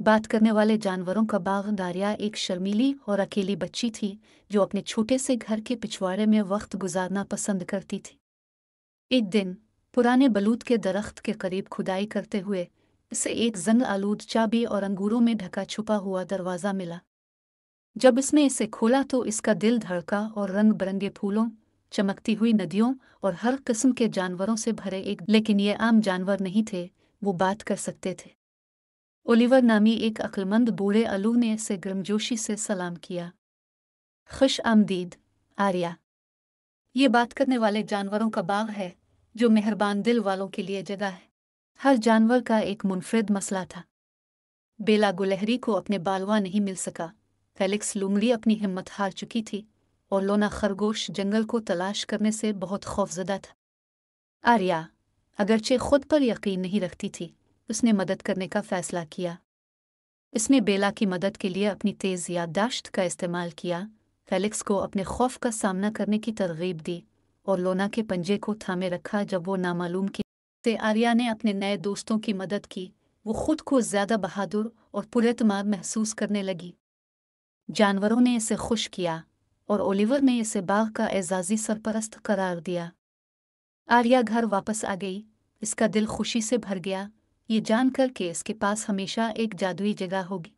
बात करने वाले जानवरों का बाग दारिया एक शर्मीली और अकेली बच्ची थी जो अपने छोटे से घर के पिछवाड़े में वक्त गुजारना पसंद करती थी। एक दिन पुराने बलूत के दरख्त के करीब खुदाई करते हुए इसे एक जंग आलूद चाबी और अंगूरों में ढका छुपा हुआ दरवाज़ा मिला। जब इसने इसे खोला तो इसका दिल धड़का और रंग बिरंगे फूलों, चमकती हुई नदियों और हर किस्म के जानवरों से भरे एक, लेकिन ये आम जानवर नहीं थे, वो बात कर सकते थे। ओलिवर नामी एक अक्लमंद बूढ़े अलू ने इसे गर्मजोशी से सलाम किया। खुश आमदीद आर्या। ये बात करने वाले जानवरों का बाग है जो मेहरबान दिल वालों के लिए जगह है। हर जानवर का एक मुनफरिद मसला था। बेला गुलहरी को अपने बालवा नहीं मिल सका, फेलिक्स लूमड़ी अपनी हिम्मत हार चुकी थी और लोना खरगोश जंगल को तलाश करने से बहुत खौफजदा था। आर्या अगरचे खुद पर यकीन नहीं रखती थी, उसने मदद करने का फैसला किया। इसने बेला की मदद के लिए अपनी तेज़ याददाश्त का इस्तेमाल किया, फेलिक्स को अपने खौफ का सामना करने की तरगीब दी और लोना के पंजे को थामे रखा जब वो नामालूम की से आर्या ने अपने नए दोस्तों की मदद की। वो खुद को ज़्यादा बहादुर और पुरएतमाद महसूस करने लगी। जानवरों ने इसे खुश किया और ओलिवर ने इसे बाग का एजाज़ी सरपरस्त करार दिया। आर्या घर वापस आ गई, इसका दिल खुशी से भर गया, ये जानकर कि इसके पास हमेशा एक जादुई जगह होगी।